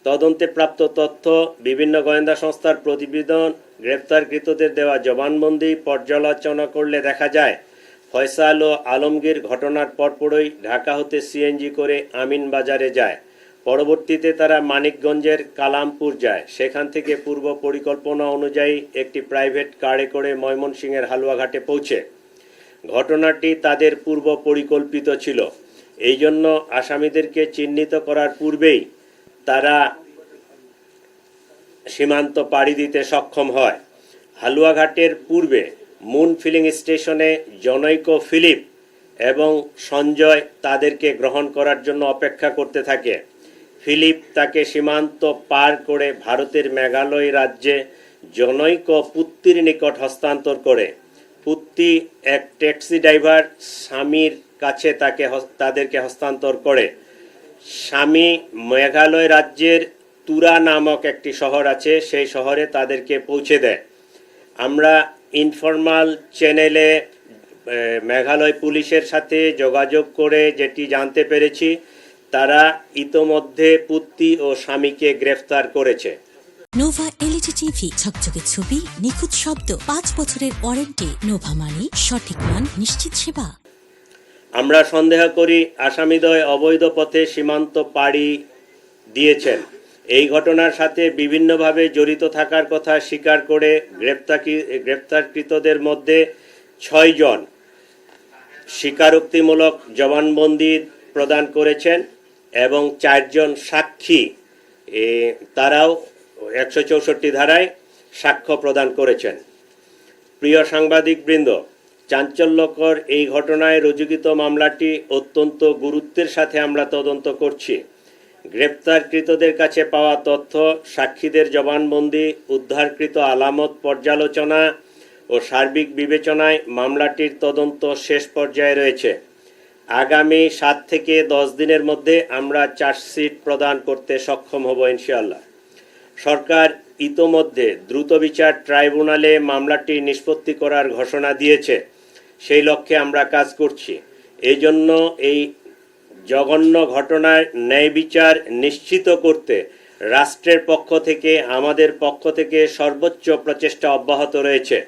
তদন্তে প্রাপ্ত তথ্য, বিভিন্ন গোয়েন্দা সংস্থার প্রতিবেদন, গ্রেপ্তারকৃতদের দেওয়া জবানবন্দি পর্যালোচনা করলে দেখা যায় ফয়সাল ও আলমগীর ঘটনার পরপরই ঢাকা হতে সিএনজি করে আমিনবাজারে যায়। পরবর্তীতে তারা মানিকগঞ্জের কালামপুর যায়। সেখান থেকে পূর্ব পরিকল্পনা অনুযায়ী একটি প্রাইভেট কারে করে ময়মনসিংহের হালুয়াঘাটে পৌঁছে। ঘটনাটি তাদের পূর্ব পরিকল্পিত ছিল। এই জন্য আসামিদেরকে চিহ্নিত করার পূর্বেই তারা সীমান্ত পাড়ি দিতে সক্ষম হয়। হালুয়াঘাটের পূর্বে মুন ফিলিং স্টেশনে জনৈক ফিলিপ এবং সঞ্জয় তাদেরকে গ্রহণ করার জন্য অপেক্ষা করতে থাকে। ফিলিপ তাকে সীমান্ত পার করে ভারতের মেঘালয় রাজ্যে জনৈক পুত্তির নিকট হস্তান্তর করে। পুত্তি এক ট্যাক্সি ড্রাইভার স্বামীর কাছে তাদেরকে হস্তান্তর করে। স্বামী মেঘালয় রাজ্যের তুরা নামক একটি শহর আছে, সেই শহরে তাদেরকে পৌঁছে দেয়। আমরা ইনফরমাল চ্যানেলে মেঘালয় পুলিশের সাথে যোগাযোগ করে যেটি জানতে পেরেছি, তারা ইতোমধ্যে পুত্তি ও স্বামীকে গ্রেফতার করেছে। নোভা এলইডি টিভি, ঝকঝকে ছবি, নিখুঁত শব্দ, 5 বছরের ওয়ারেন্টি। নোভা মানি সঠিক মান, নিশ্চিত সেবা। আমরা সন্দেহ করি আসামিদ্বয় অবৈধ পথে সীমান্ত পাড়ি দিয়েছেন। এই ঘটনার সাথে বিভিন্নভাবে জড়িত থাকার কথা স্বীকার করে গ্রেপ্তারকৃতদের মধ্যে 6 জন স্বীকারোক্তিমূলক জবানবন্দি প্রদান করেছেন এবং 4 জন সাক্ষী তারাও 164 ধারায় সাক্ষ্য প্রদান করেছেন। প্রিয় সাংবাদিকবৃন্দ, চাঞ্চল্যকর এই ঘটনায় রুজুকৃত মামলাটি অত্যন্ত গুরুত্বের সাথে আমরা তদন্ত করছি। গ্রেপ্তারকৃতদের কাছে পাওয়া তথ্য, সাক্ষীদের জবানবন্দি, উদ্ধারকৃত আলামত পর্যালোচনা ও সার্বিক বিবেচনায় মামলাটির তদন্ত শেষ পর্যায়ে রয়েছে। আগামী 7 থেকে 10 দিনের মধ্যে আমরা চার্জশিট প্রদান করতে সক্ষম হব ইনশাআল্লাহ। সরকার ইতোমধ্যে দ্রুত বিচার ট্রাইব্যুনালে মামলাটি নিষ্পত্তি করার ঘোষণা দিয়েছে। সেই লক্ষ্যে আমরা কাজ করছি। এই জন্য এই জঘন্য ঘটনার ন্যায় বিচার নিশ্চিত করতে রাষ্ট্রের পক্ষ থেকে, আমাদের পক্ষ থেকে সর্বোচ্চ প্রচেষ্টা অব্যাহত রয়েছে।